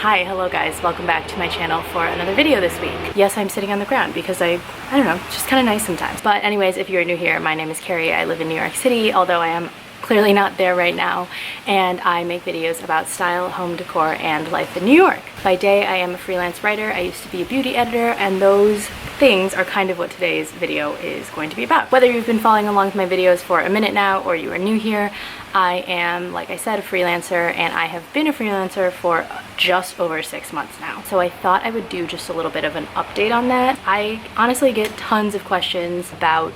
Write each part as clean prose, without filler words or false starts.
Hi, hello guys, welcome back to my channel for another video this week. Yes, I'm sitting on the ground because I don't know, it's just kind of nice sometimes. But anyways, if you're new here, my name is Carrie. I live in New York City, although I am clearly not there right now, and I make videos about style, home decor, and life in New York. By day, I am a freelance writer. I used to be a beauty editor, and those things are kind of what today's video is going to be about. Whether you've been following along with my videos for a minute now or you are new here, I am, like I said, a freelancer, and I have been a freelancer for just over 6 months now. So I thought I would do just a little bit of an update on that. I honestly get tons of questions about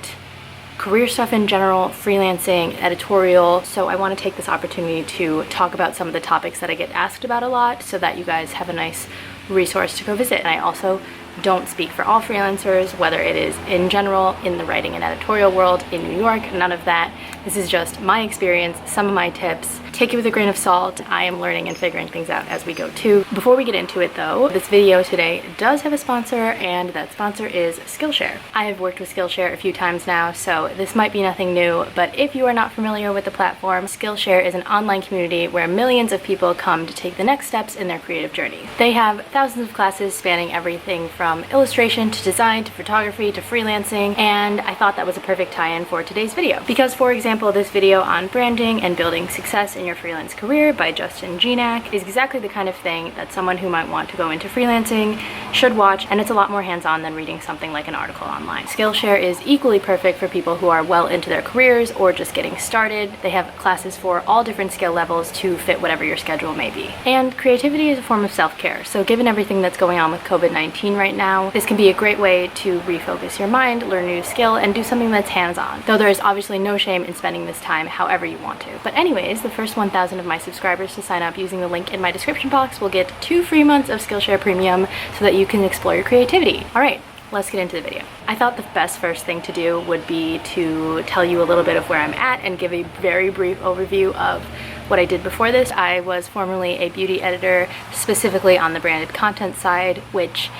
career stuff in general, freelancing, editorial, so I want to take this opportunity to talk about some of the topics that I get asked about a lot so that you guys have a nice resource to go visit. And I also don't speak for all freelancers, whether it is in general, in the writing and editorial world, in New York, none of that. This is just my experience, some of my tips. Take it with a grain of salt. I am learning and figuring things out as we go too. Before we get into it though, this video today does have a sponsor, and that sponsor is Skillshare. I have worked with Skillshare a few times now, so this might be nothing new, but if you are not familiar with the platform, Skillshare is an online community where millions of people come to take the next steps in their creative journey. They have thousands of classes spanning everything from illustration to design to photography to freelancing, and I thought that was a perfect tie-in for today's video. Because, for example, this video on branding and building success in your freelance career by Justin Genak is exactly the kind of thing that someone who might want to go into freelancing should watch, and it's a lot more hands-on than reading something like an article online. Skillshare is equally perfect for people who are well into their careers or just getting started. They have classes for all different skill levels to fit whatever your schedule may be. And creativity is a form of self-care, so given everything that's going on with COVID-19 right now, this can be a great way to refocus your mind, learn a new skill, and do something that's hands-on, though there is obviously no shame in spending this time however you want to. But anyways, the first 1,000 of my subscribers to sign up using the link in my description box will get 2 free months of Skillshare Premium so that you can explore your creativity. Alright, let's get into the video. I thought the best first thing to do would be to tell you a little bit of where I'm at and give a very brief overview of what I did before this. I was formerly a beauty editor, specifically on the branded content side, which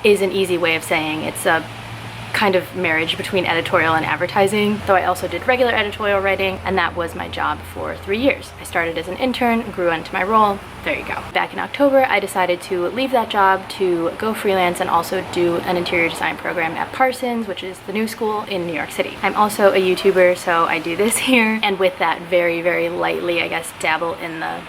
is an easy way of saying it's a kind of marriage between editorial and advertising, though I also did regular editorial writing, and that was my job for 3 years. I started as an intern, grew into my role. There you go. Back in October, I decided to leave that job to go freelance and also do an interior design program at Parsons, which is the new school in New York City. I'm also a YouTuber, so I do this here, and with that very, very lightly, I guess, dabble in the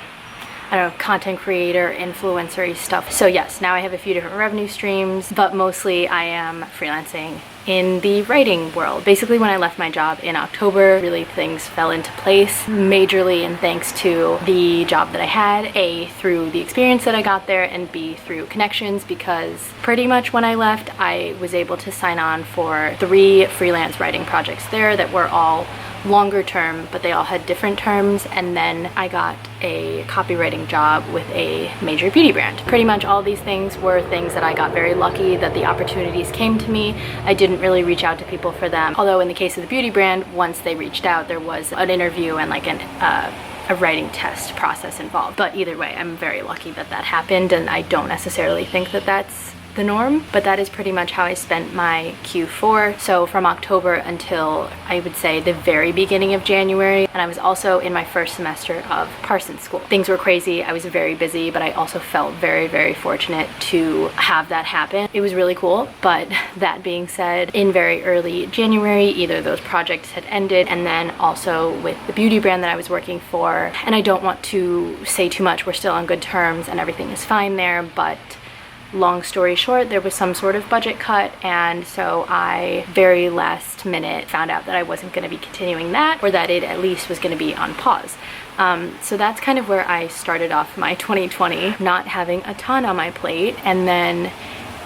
content creator, influencer-y stuff. So yes, now I have a few different revenue streams, but mostly I am freelancing in the writing world. Basically, when I left my job in October, really things fell into place majorly, and thanks to the job that I had, A, through the experience that I got there, and B, through connections, because pretty much when I left, I was able to sign on for 3 freelance writing projects there that were all longer term, but they all had different terms, and then I got a copywriting job with a major beauty brand. Pretty much all these things were things that I got very lucky that the opportunities came to me. I didn't really reach out to people for them, although in the case of the beauty brand, once they reached out, there was an interview and like a writing test process involved. But either way, I'm very lucky that that happened, and I don't necessarily think that that's the norm, but that is pretty much how I spent my Q4. So from October until I would say the very beginning of January, and I was also in my first semester of Parsons School. Things were crazy, I was very busy, but I also felt very, very fortunate to have that happen. It was really cool, but that being said, in very early January, either those projects had ended, and then also with the beauty brand that I was working for, and I don't want to say too much, we're still on good terms and everything is fine there, but long story short, there was some sort of budget cut, and so I very last minute found out that I wasn't going to be continuing that, or that it at least was going to be on pause. So that's kind of where I started off my 2020, not having a ton on my plate, and then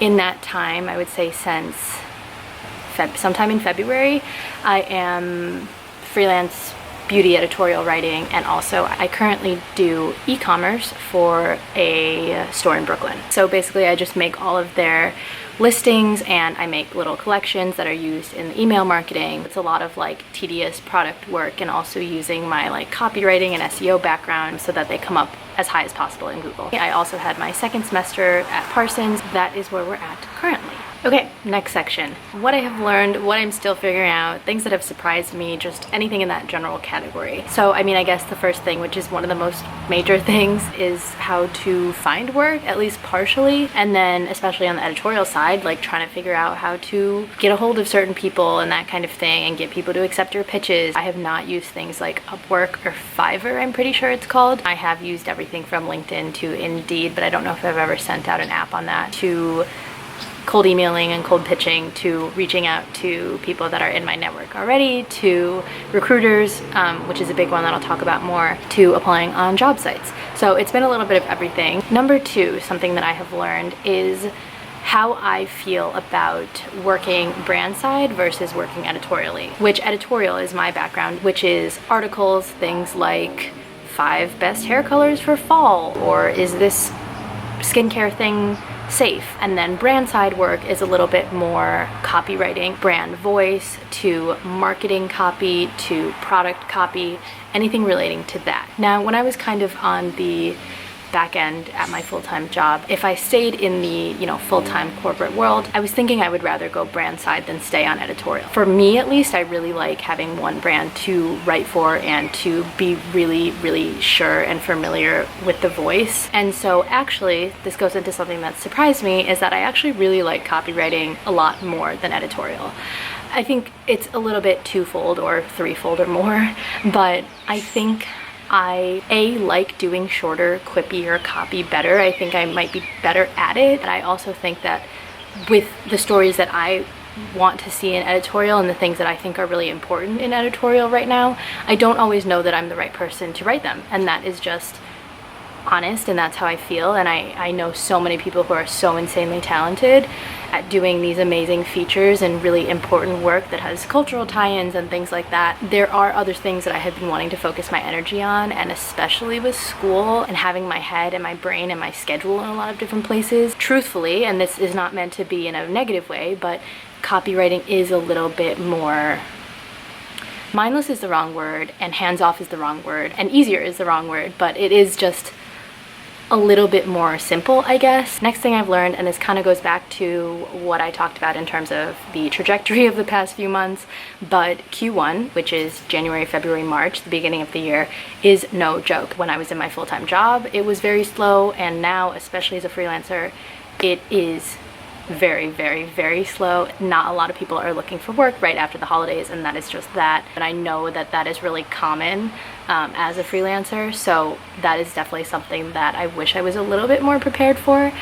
in that time, I would say since sometime in February, I am freelance beauty editorial writing, and also I currently do e-commerce for a store in Brooklyn. So basically I just make all of their listings, and I make little collections that are used in the email marketing. It's a lot of like tedious product work, and also using my like copywriting and SEO background so that they come up as high as possible in Google. I also had my second semester at Parsons. That is where we're at currently. Okay, next section. What I have learned, what I'm still figuring out, things that have surprised me, just anything in that general category. So, I mean, I guess the first thing, which is one of the most major things, is how to find work, at least partially. And then, especially on the editorial side, like trying to figure out how to get a hold of certain people and that kind of thing and get people to accept your pitches. I have not used things like Upwork or Fiverr, I'm pretty sure it's called. I have used everything from LinkedIn to Indeed, but I don't know if I've ever sent out an app on that, to cold emailing and cold pitching, to reaching out to people that are in my network already, to recruiters, which is a big one that I'll talk about more, to applying on job sites. So it's been a little bit of everything. Number two, something that I have learned is how I feel about working brand side versus working editorially, which editorial is my background, which is articles, things like 5 best hair colors for fall, or is this skincare thing safe? And then brand side work is a little bit more copywriting, brand voice, to marketing copy, to product copy, anything relating to that. Now, when I was kind of on the back end at my full-time job, if I stayed in the, full-time corporate world, I was thinking I would rather go brand side than stay on editorial. For me, at least, I really like having one brand to write for and to be really, really sure and familiar with the voice. And so actually, this goes into something that surprised me, is that I actually really like copywriting a lot more than editorial. I think it's a little bit twofold or threefold or more, but I think I like doing shorter, quippier copy better. I think I might be better at it. And I also think that with the stories that I want to see in editorial and the things that I think are really important in editorial right now, I don't always know that I'm the right person to write them. And that is just honest, and that's how I feel. And I know so many people who are so insanely talented at doing these amazing features and really important work that has cultural tie-ins and things like that. There are other things that I have been wanting to focus my energy on, and especially with school and having my head and my brain and my schedule in a lot of different places. Truthfully, and this is not meant to be in a negative way, but copywriting is a little bit more mindless is the wrong word, and hands-off is the wrong word, and easier is the wrong word, but it is just a little bit more simple, I guess. Next thing I've learned, and this kind of goes back to what I talked about in terms of the trajectory of the past few months, but Q1, which is January, February, March, the beginning of the year, is no joke. When I was in my full-time job, it was very slow, and now, especially as a freelancer, it is very, very, very slow. Not a lot of people are looking for work right after the holidays, and that is just that. And I know that that is really common as a freelancer, so that is definitely something that I wish I was a little bit more prepared for.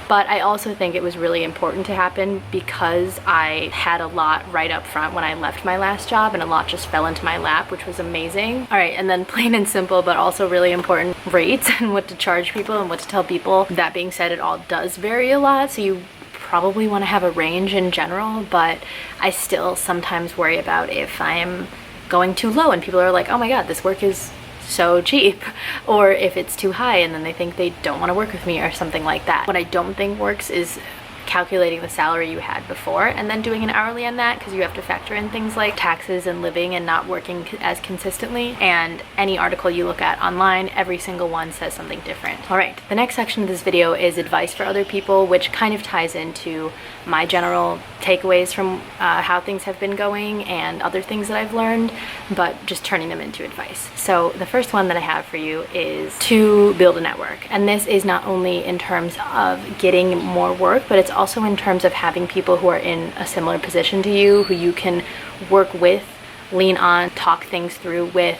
But I also think it was really important to happen because I had a lot right up front when I left my last job, and a lot just fell into my lap, which was amazing. All right, and then plain and simple, but also really important, rates and what to charge people and what to tell people. That being said, it all does vary a lot, so you probably want to have a range in general, but I still sometimes worry about if I'm going too low and people are like, oh my god, this work is so cheap, or if it's too high and then they think they don't want to work with me or something like that. What I don't think works is calculating the salary you had before and then doing an hourly on that, because you have to factor in things like taxes and living and not working as consistently. And any article you look at online, every single one says something different. All right, the next section of this video is advice for other people, which kind of ties into my general takeaways from how things have been going and other things that I've learned, but just turning them into advice. So the first one that I have for you is to build a network. And this is not only in terms of getting more work, but it's also in terms of having people who are in a similar position to you, who you can work with, lean on, talk things through with,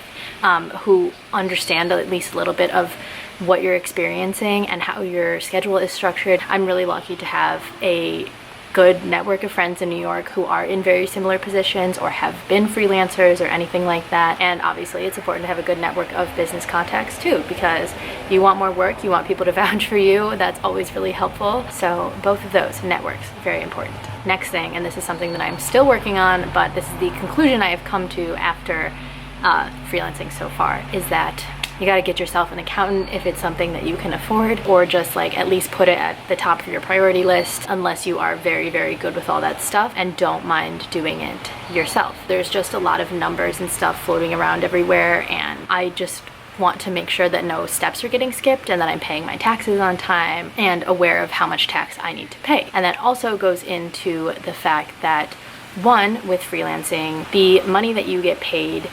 who understand at least a little bit of what you're experiencing and how your schedule is structured. I'm really lucky to have a good network of friends in New York who are in very similar positions or have been freelancers or anything like that. And obviously it's important to have a good network of business contacts too, because you want more work, you want people to vouch for you. That's always really helpful. So both of those, networks, very important. Next thing, and this is something that I'm still working on, but this is the conclusion I have come to after freelancing so far, is that you gotta get yourself an accountant if it's something that you can afford, or just like at least put it at the top of your priority list unless you are very, very good with all that stuff and don't mind doing it yourself. There's just a lot of numbers and stuff floating around everywhere, and I just want to make sure that no steps are getting skipped and that I'm paying my taxes on time and aware of how much tax I need to pay. And that also goes into the fact that, one, with freelancing, the money that you get paid,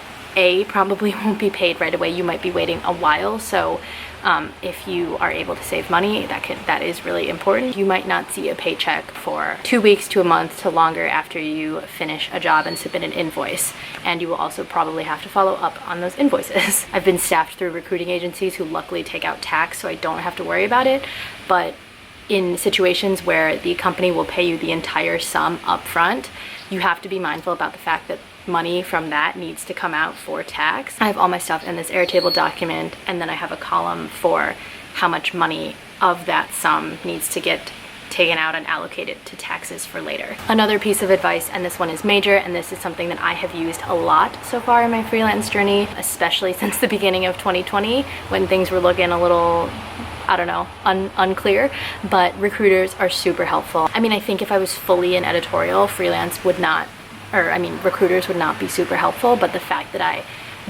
probably won't be paid right away. You might be waiting a while. So if you are able to save money, that is really important. You might not see a paycheck for 2 weeks to a month to longer after you finish a job and submit an invoice. And you will also probably have to follow up on those invoices. I've been staffed through recruiting agencies who luckily take out tax, so I don't have to worry about it. But in situations where the company will pay you the entire sum up front, you have to be mindful about the fact that money from that needs to come out for tax. I have all my stuff in this Airtable document, and then I have a column for how much money of that sum needs to get taken out and allocated to taxes for later. Another piece of advice, and this one is major, and this is something that I have used a lot so far in my freelance journey, especially since the beginning of 2020 when things were looking a little, I don't know, unclear, but recruiters are super helpful. I mean, I think if I was fully in editorial, recruiters would not be super helpful, but the fact that I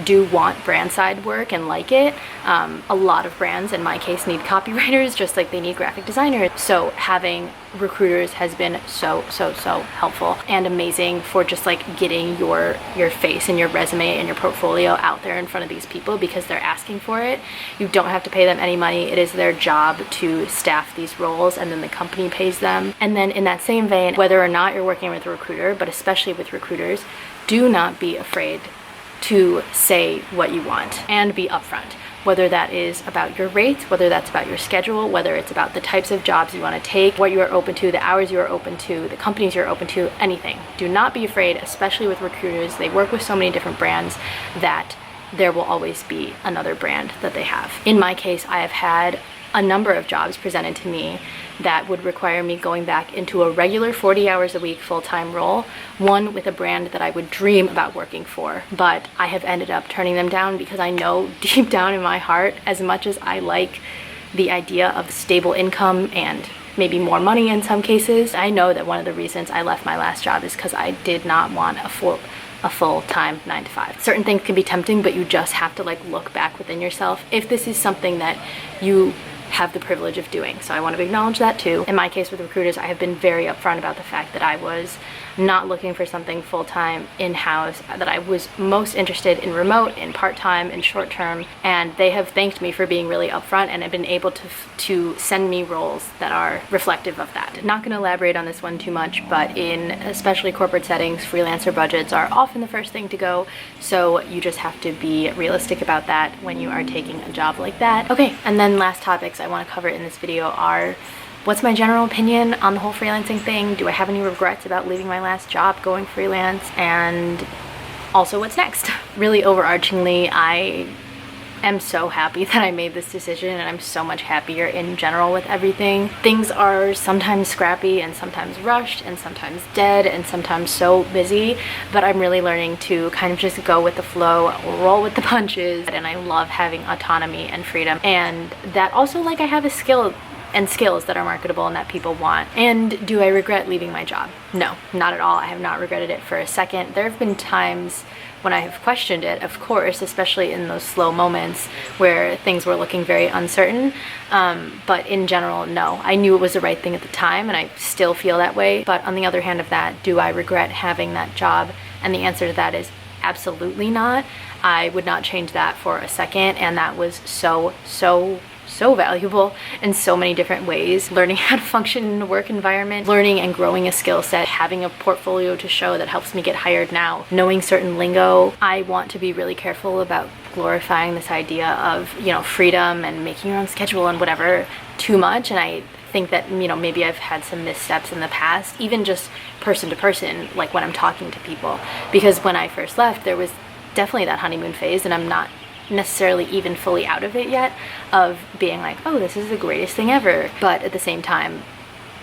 do want brand side work and like it, a lot of brands in my case need copywriters just like they need graphic designers. So having recruiters has been so helpful and amazing for just like getting your face and your resume and your portfolio out there in front of these people because they're asking for it. You don't have to pay them any money. It is their job to staff these roles, and then the company pays them. And then in that same vein, whether or not you're working with a recruiter, but especially with recruiters, do not be afraid to say what you want and be upfront, whether that is about your rates, whether that's about your schedule, whether it's about the types of jobs you want to take, what you are open to, the hours you are open to, the companies you're open to, anything. Do not be afraid, especially with recruiters. They work with so many different brands that there will always be another brand that they have. In my case, I have had a number of jobs presented to me that would require me going back into a regular 40 hours a week full-time role, one with a brand that I would dream about working for, but I have ended up turning them down because I know deep down in my heart, as much as I like the idea of stable income and maybe more money in some cases, I know that one of the reasons I left my last job is because I did not want a full-time 9 to 5. Certain things can be tempting, but you just have to like look back within yourself if this is something that you have the privilege of doing. So I want to acknowledge that too. In my case with recruiters, I have been very upfront about the fact that I was not looking for something full-time in-house, that I was most interested in remote, in part-time, in short-term, and they have thanked me for being really upfront and have been able to send me roles that are reflective of that. Not going to elaborate on this one too much, but in especially corporate settings, freelancer budgets are often the first thing to go, so you just have to be realistic about that when you are taking a job like that. Okay, and then last topics I want to cover in this video are: what's my general opinion on the whole freelancing thing? Do I have any regrets about leaving my last job, going freelance? And also, what's next? Really overarchingly, I am so happy that I made this decision, and I'm so much happier in general with everything. Things are sometimes scrappy and sometimes rushed and sometimes dead and sometimes so busy, but I'm really learning to kind of just go with the flow, roll with the punches, and I love having autonomy and freedom. And that also, like, I have a skill and skills that are marketable and that people want. And do I regret leaving my job? No, not at all. I have not regretted it for a second. There have been times when I have questioned it, of course, especially in those slow moments where things were looking very uncertain. But in general, no. I knew it was the right thing at the time, and I still feel that way. But on the other hand of that, do I regret having that job? And the answer to that is absolutely not. I would not change that for a second, and that was so valuable in so many different ways. Learning how to function in a work environment, learning and growing a skill set, having a portfolio to show that helps me get hired now, knowing certain lingo. I want to be really careful about glorifying this idea of, freedom and making your own schedule and whatever too much. And I think that, maybe I've had some missteps in the past, even just person to person, like when I'm talking to people. Because when I first left, there was definitely that honeymoon phase, and I'm not necessarily even fully out of it yet, of being like, oh, this is the greatest thing ever. But at the same time,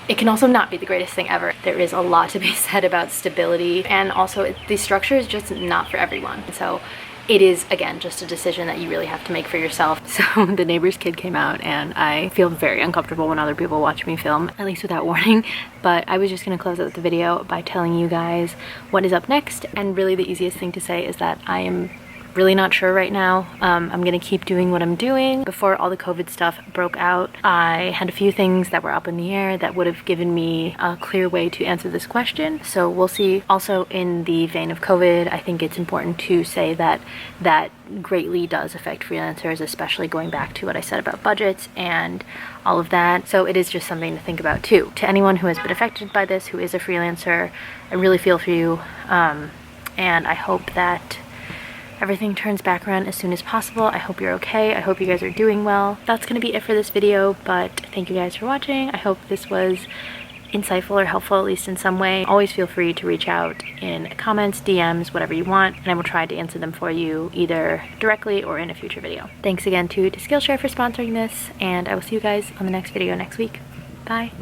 it can also not be the greatest thing ever. There is a lot to be said about stability, and also the structure is just not for everyone. So it is, again, just a decision that you really have to make for yourself. So the neighbor's kid came out, and I feel very uncomfortable when other people watch me film, at least without warning. But I was just gonna close out the video by telling you guys what is up next. And really the easiest thing to say is that I am really not sure right now. I'm gonna keep doing what I'm doing. Before all the COVID stuff broke out, I had a few things that were up in the air that would have given me a clear way to answer this question. So we'll see. Also, in the vein of COVID, I think it's important to say that that greatly does affect freelancers, especially going back to what I said about budgets and all of that. So it is just something to think about too. To anyone who has been affected by this, who is a freelancer, I really feel for you. And I hope that everything turns back around as soon as possible. I hope you're okay. I hope you guys are doing well. That's gonna be it for this video, but thank you guys for watching. I hope this was insightful or helpful, at least in some way. Always feel free to reach out in comments, DMs, whatever you want, and I will try to answer them for you either directly or in a future video. Thanks again to Skillshare for sponsoring this, and I will see you guys on the next video next week. Bye.